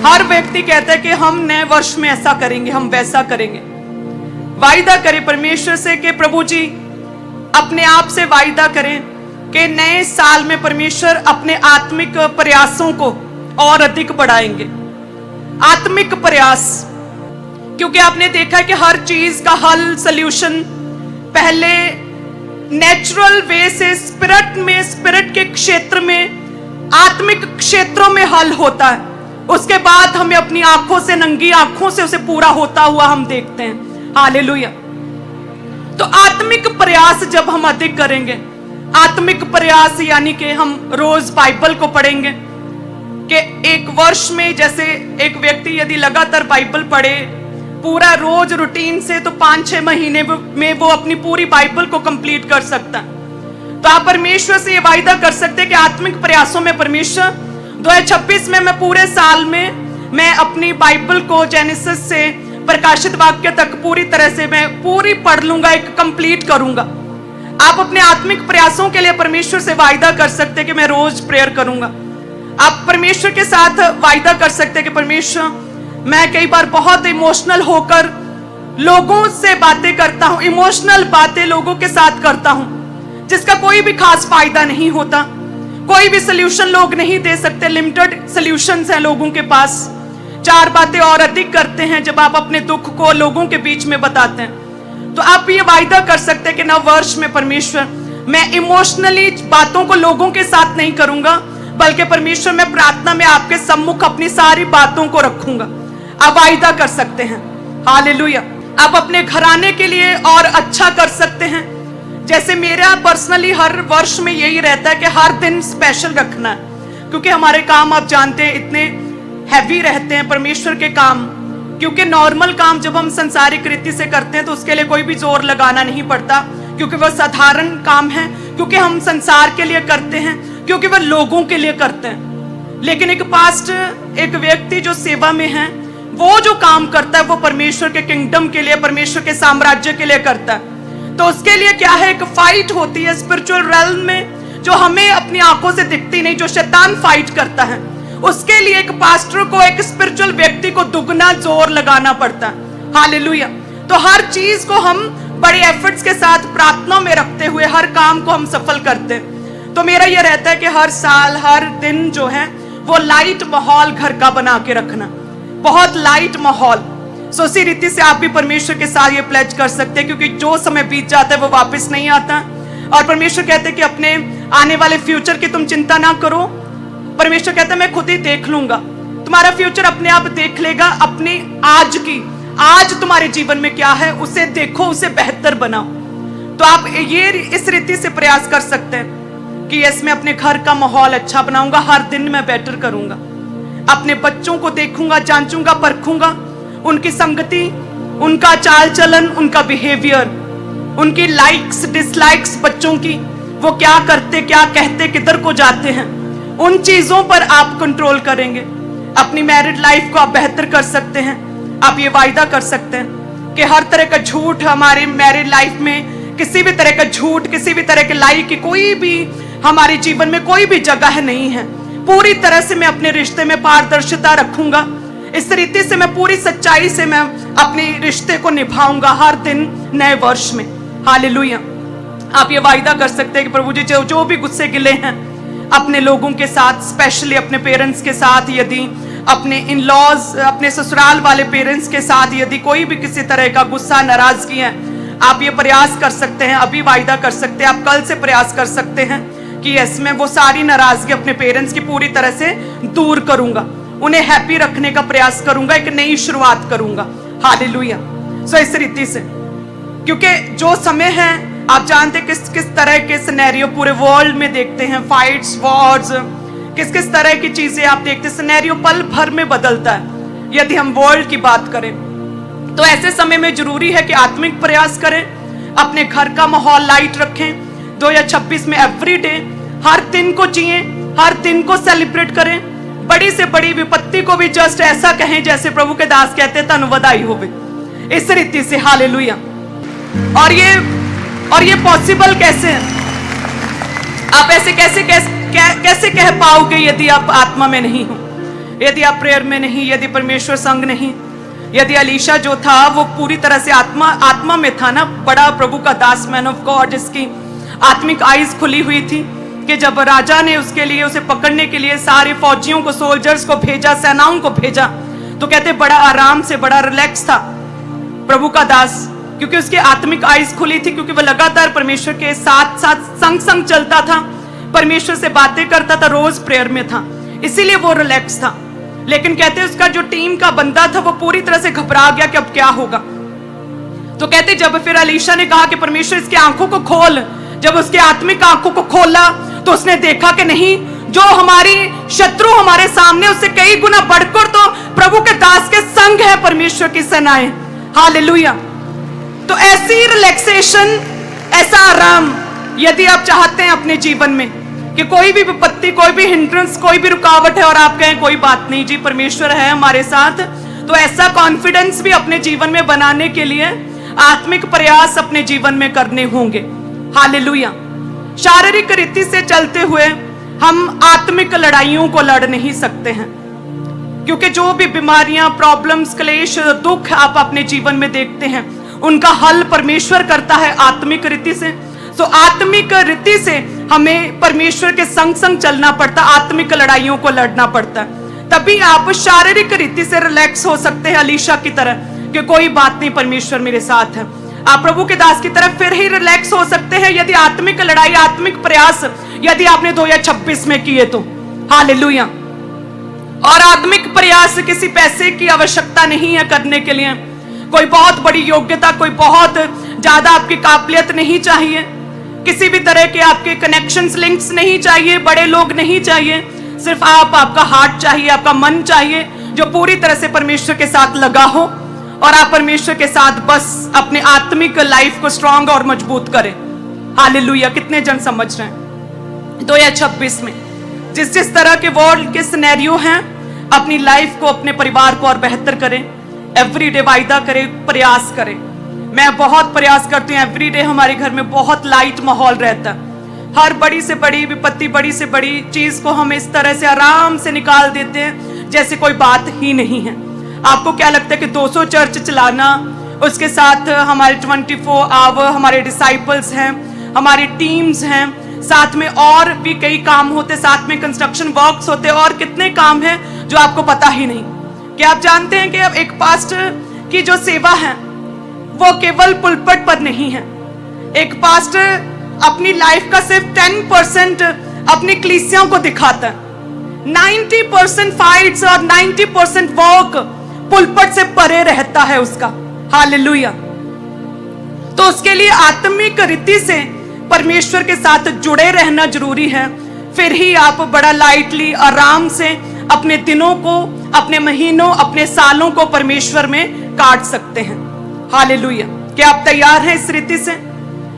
हर व्यक्ति कहता है कि हम नए वर्ष में ऐसा करेंगे, हम वैसा करेंगे। वायदा करें परमेश्वर से कि प्रभु जी, अपने आप से वायदा करें कि नए साल में परमेश्वर अपने आत्मिक प्रयासों को और अधिक बढ़ाएंगे। आत्मिक प्रयास, क्योंकि आपने देखा है कि हर चीज का हल, सल्यूशन पहले नेचुरल वे से स्पिरिट में, स्पिरिट के क्षेत्र में, आत्मिक क्षेत्रों में हल होता है। उसके बाद हमें अपनी आंखों से, नंगी आंखों से उसे पूरा होता हुआ हम देखते हैं। हालेलुया। तो आत्मिक प्रयास जब हम अधिक करेंगे, आत्मिक प्रयास यानी कि हम रोज बाइबल को पढ़ेंगे, कि एक वर्ष में जैसे एक व्यक्ति यदि लगातार बाइबल पढ़े पूरा रोज रूटीन से, तो 5-6 महीने में वो अपनी पूरी बाइबल को कंप्लीट कर सकता है। तो आप परमेश्वर से ये वायदा कर सकते हैं कि आत्मिक प्रयासों में परमेश्वर 2026 में मैं पूरे साल में मैं अपनी बाइबल को जेनेसिस से प्रकाशित वाक्य तक पूरी तरह से मैं पूरी पढ़ लूंगा, एक कंप्लीट करूंगा। आप अपने आत्मिक प्रयासों के लिए परमेश्वर से वायदा कर सकते हैं कि मैं रोज प्रेयर करूंगा। आप परमेश्वर के साथ वायदा कर सकते हैं कि परमेश्वर, मैं कई बार बहुत इमोशनल होकर लोगों से बातें करता हूं, इमोशनल बातें लोगों के साथ करता हूं जिसका कोई भी खास फायदा नहीं होता, कोई भी सल्यूशन लोग नहीं दे सकते, लिमिटेड सल्यूशंस हैं लोगों के पास। 4 बातें और अधिक करते हैं जब आप अपने दुख को लोगों के बीच में बताते हैं। तो आप ये वायदा कर सकते हैं कि नव वर्ष में परमेश्वर, मैं इमोशनली बातों को लोगों के साथ नहीं करूंगा, बल्कि परमेश्वर मैं प्रार्थना में आपके सम्मुख अपनी सारी बातों को रखूंगा। आप वायदा कर सकते हैं। हालेलुया। आप अपने घराने के लिए और अच्छा कर सकते हैं। जैसे मेरा पर्सनली हर वर्ष में यही रहता है कि हर दिन स्पेशल रखना है, क्योंकि हमारे काम आप जानते हैं इतने हैवी रहते हैं परमेश्वर के काम। क्योंकि नॉर्मल काम जब हम संसारिक रीति से करते हैं तो उसके लिए कोई भी जोर लगाना नहीं पड़ता, क्योंकि वह साधारण काम है, क्योंकि हम संसार के लिए करते हैं, क्योंकि वह लोगों के लिए करते हैं। लेकिन एक पास्टर, एक व्यक्ति जो सेवा में है, वो जो काम करता है वो परमेश्वर के किंगडम के लिए, परमेश्वर के साम्राज्य के लिए करता है। तो उसके लिए क्या है, एक फाइट होती है स्पिरिचुअल रेल्म में, जो हमें अपनी आंखों से दिखती नहीं, जो शैतान फाइट करता है। उसके लिए एक पास्टर को, एक स्पिरिचुअल व्यक्ति को दुगना जोर लगाना पड़ता है। हालेलुया। तो हर चीज को हम बड़े एफर्ट्स के साथ प्रार्थना में रखते हुए हर काम को हम सफल करते हैं। तो मेरा यह रहता है कि हर साल, हर दिन जो है वो लाइट माहौल घर का बना के रखना, बहुत लाइट माहौल। सो इसी रीति से आप भी परमेश्वर के साथ ये प्लेज कर सकते हैं, क्योंकि जो समय बीत जाता है वो वापस नहीं आता। और परमेश्वर कहते हैं कि अपने आने वाले फ्यूचर की तुम चिंता ना करो। परमेश्वर कहता है मैं खुद ही देख लूंगा, तुम्हारा फ्यूचर अपने आप देख लेगा। अपनी आज की, आज तुम्हारे जीवन में क्या है उसे देखो, उसे बेहतर बनाओ। तो आप ये इस रीति से प्रयास कर सकते हैं कि यस, मैं अपने घर का माहौल अच्छा बनाऊंगा, हर दिन मैं बेटर करूंगा, अपने बच्चों को देखूंगा, जांचूंगा, परखूंगा, उनकी संगति, उनका चाल चलन, उनका बिहेवियर, उनकी लाइक्स डिसलाइक्स, बच्चों की, वो क्या करते, क्या कहते, किधर को जाते हैं, उन चीजों पर आप कंट्रोल करेंगे। अपनी मैरिड लाइफ को आप बेहतर कर सकते हैं। आप ये वायदा कर सकते हैं कि हर तरह का झूठ हमारी मैरिड लाइफ में, किसी भी तरह का झूठ, किसी भी तरह के लाई की कोई भी हमारे जीवन में कोई भी जगह नहीं है। पूरी तरह से मैं अपने रिश्ते में पारदर्शिता रखूंगा। इस रीति से मैं पूरी सच्चाई से मैं अपने रिश्ते को निभाऊंगा हर दिन नए वर्ष में। हालेलुया। आप ये वायदा कर सकते हैं कि प्रभु जी, जो भी गुस्से गिले हैं अपने लोगों के साथ, स्पेशली अपने पेरेंट्स के साथ, यदि अपने इन लॉज, अपने ससुराल वाले पेरेंट्स के साथ यदि कोई भी किसी तरह का गुस्सा, नाराजगी है, आप ये प्रयास कर सकते हैं, अभी वायदा कर सकते हैं, आप कल से प्रयास कर सकते हैं कि यस, मैं वो सारी नाराजगी अपने पेरेंट्स की पूरी तरह से दूर करूंगा, उन्हें हैप्पी रखने का प्रयास करूंगा, एक नई शुरुआत करूंगा। हालेलुया। सो इस रीति से, क्योंकि जो समय है आप जानते किस किस तरह के सिनेरियो पूरे वर्ल्ड में देखते हैं, फाइट्स, वॉर्स, किस किस तरह की चीजें आप देखते हैं। सिनेरियो पल भर में बदलता है यदि हम वर्ल्ड की बात करें। तो ऐसे समय में जरूरी है कि आत्मिक प्रयास करें, अपने घर का माहौल लाइट रखें। 2026 में एवरी डे, हर दिन को जिए, हर दिन को सेलिब्रेट करें। बड़ी से बड़ी विपत्ति को भी जस्ट ऐसा कहें जैसे प्रभु के दास कहते हैं, तन बधाई होवे, इस रीति से। हालेलुया। और ये पॉसिबल कैसे है? आप ऐसे कैसे कह पाओगे यदि आप आत्मा में नहीं हो? यदि आप प्रेयर में नहीं, यदि परमेश्वर संग नहीं, यदि अलीशा जो था वो पूरी तरह से आत्मा में था ना, बड़ा प्रभु का दास, मैन ऑफ गॉड, जिसकी आत्मिक आईज खुली हुई थी कि जब राजा ने उसके लिए, उसे पकड़ने के लिए सारे फौजियों को, सोल्जर्स को भेजा, सेनाओं को भेजा, तो कहते बड़ा आराम से, बड़ा रिलैक्स था प्रभु का दास, क्योंकि उसकी आत्मिक आईज खुली थी, क्योंकि वह लगातार परमेश्वर के साथ साथ संग संग चलता था, परमेश्वर से बातें करता था, रोज प्रेयर में था, इसीलिए वो रिलैक्स था। लेकिन कहते उसका जो टीम का बंदा था वो पूरी तरह से घबरा गया कि अब क्या होगा। तो कहते जब फिर अलीशा ने कहा कि परमेश्वर इसकी आंखों को खोल, जब उसके आत्मिक आंखों को खोला तो उसने देखा कि नहीं, जो हमारी शत्रु हमारे सामने, उससे कई गुना बढ़कर तो प्रभु के दास के संग है परमेश्वर की सेनाएं। हालेलुया। तो ऐसी रिलैक्सेशन, ऐसा आराम यदि आप चाहते हैं अपने जीवन में कि कोई भी विपत्ति, कोई भी हिंड्रेंस, कोई भी रुकावट है और आप कहें कोई बात नहीं जी, परमेश्वर है हमारे साथ, तो ऐसा कॉन्फिडेंस भी अपने जीवन में बनाने के लिए आत्मिक प्रयास अपने जीवन में करने होंगे। हालेलुया। शारीरिक रीति से चलते हुए हम आत्मिक लड़ाइयों को लड़ नहीं सकते हैं, क्योंकि जो भी बीमारियां, प्रॉब्लम्स, क्लेश, दुख आप अपने जीवन में देखते हैं, उनका हल परमेश्वर करता है आत्मिक रीति से। तो आत्मिक रीति से हमें परमेश्वर के संग संग चलना पड़ता, आत्मिक लड़ाइयों को लड़ना पड़ता, तभी आप शारीरिक रीति से रिलैक्स हो सकते हैं अलीशा की तरह कि कोई बात नहीं, परमेश्वर मेरे साथ है। आप प्रभु के दास की तरफ फिर ही रिलैक्स हो सकते हैं यदि आत्मिक लड़ाई, आत्मिक प्रयास यदि आपने 2026 में किए तो। हालेलुया। और आत्मिक प्रयास किसी पैसे की आवश्यकता नहीं है करने के लिए, कोई बहुत बड़ी योग्यता, कोई बहुत ज्यादा आपकी काबिलियत नहीं चाहिए, किसी भी तरह के आपके कनेक्शंस, लिंक्स नहीं चाहिए, बड़े लोग नहीं चाहिए, सिर्फ आपका हार्ट चाहिए, आपका मन चाहिए जो पूरी तरह से परमेश्वर के साथ लगा हो, और आप परमेश्वर के साथ बस अपने आत्मिक लाइफ को स्ट्रांग और मजबूत करें। हालेलुया। कितने जन समझ रहे हैं 2026 में जिस तरह के वर्ल्ड के सिनेरियो हैं, अपनी लाइफ को, अपने परिवार को और बेहतर करें, एवरीडे वायदा करें, प्रयास करें। मैं बहुत प्रयास करती हूँ, एवरीडे हमारे घर में बहुत लाइट माहौल रहता है, हर बड़ी से बड़ी विपत्ति, बड़ी से बड़ी चीज को हम इस तरह से आराम से निकाल देते हैं जैसे कोई बात ही नहीं है। आपको क्या लगता है कि 200 चर्च चलाना, उसके साथ हमारे 24 आवर हमारे डिसाइपल्स हैं, हमारी टीम्स हैं, साथ में और भी कई काम होते, साथ में कंस्ट्रक्शन वर्क्स होते, और कितने काम हैं जो आपको पता ही नहीं। क्या आप जानते हैं कि अब एक पास्टर की जो सेवा है वो केवल पुलपट पर नहीं है। एक पास्टर अपनी लाइफ का सिर्फ 10% अपनी कलीसियाओं को दिखाता है, 90% फाइट्स और 90% वर्क पुलपट से परे रहता है उसका। हालेलुया। तो उसके लिए आत्मिक रीति से परमेश्वर के साथ जुड़े रहना जरूरी है, फिर ही आप बड़ा लाइटली, आराम से अपने दिनों को, अपने महीनों, अपने सालों को परमेश्वर में काट सकते हैं। हालेलुया। क्या आप तैयार हैं इस रीति से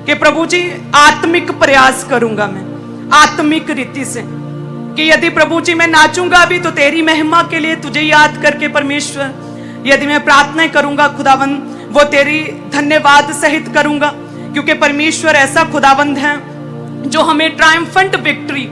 कि प्रभु जी आत्मिक प्रयास करूंगा मैं आत्मिक रीति से, कि यदि प्रभु जी मैं नाचूंगा भी तो तेरी महिमा के लिए, तुझे याद करके परमेश्वर, यदि मैं प्रार्थना करूंगा खुदावंद वो तेरी धन्यवाद सहित करूंगा, क्योंकि परमेश्वर ऐसा खुदावंद है जो हमें ट्रायम्फेंट विक्ट्री,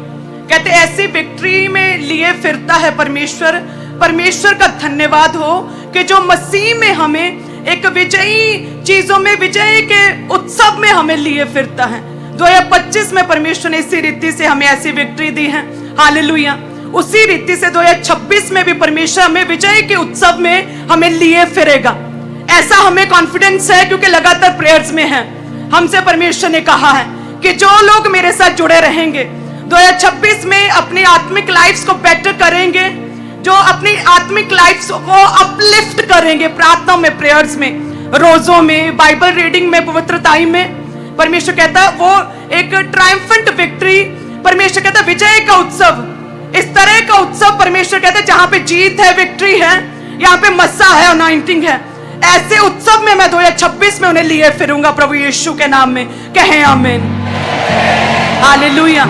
कहते ऐसी विक्ट्री में लिए फिरता है परमेश्वर। परमेश्वर का धन्यवाद हो कि जो मसीह में हमें एक विजयी चीजों में, विजय के उत्सव में हमें लिए फिरता है। 2025 में परमेश्वर ने इसी रीति से हमें ऐसी विक्ट्री दी है। हालेलुया। उसी रीति से 2026 में भी परमेश्वर हमें विजय के उत्सव में हमें लिए फिरेगा, ऐसा हमें कॉन्फिडेंस है, क्योंकि लगातार प्रेयर्स में है। हमसे परमेश्वर ने कहा है कि जो लोग मेरे साथ जुड़े रहेंगे 2026 में अपनी आत्मिक लाइफ्स को बेटर करेंगे, जो अपनी आत्मिक लाइफ्स को अपलिफ्ट करेंगे, प्रार्थना में, प्रेयर्स में, रोजों में, बाइबल रीडिंग में, पवित्रताई में, परमेश्वर कहता है वो एक ट्रायम्फेंट विक्ट्री, परमेश्वर कहता है विजय का उत्सव, इस तरह का उत्सव परमेश्वर कहता है जहां पे जीत है, विक्ट्री है, यहाँ पे मस्सा है, अनॉइंटिंग है। ऐसे उत्सव में मैं 2026 में उन्हें लिए फिरूंगा प्रभु यीशु के नाम में। कहें आमीन। हालेलुया।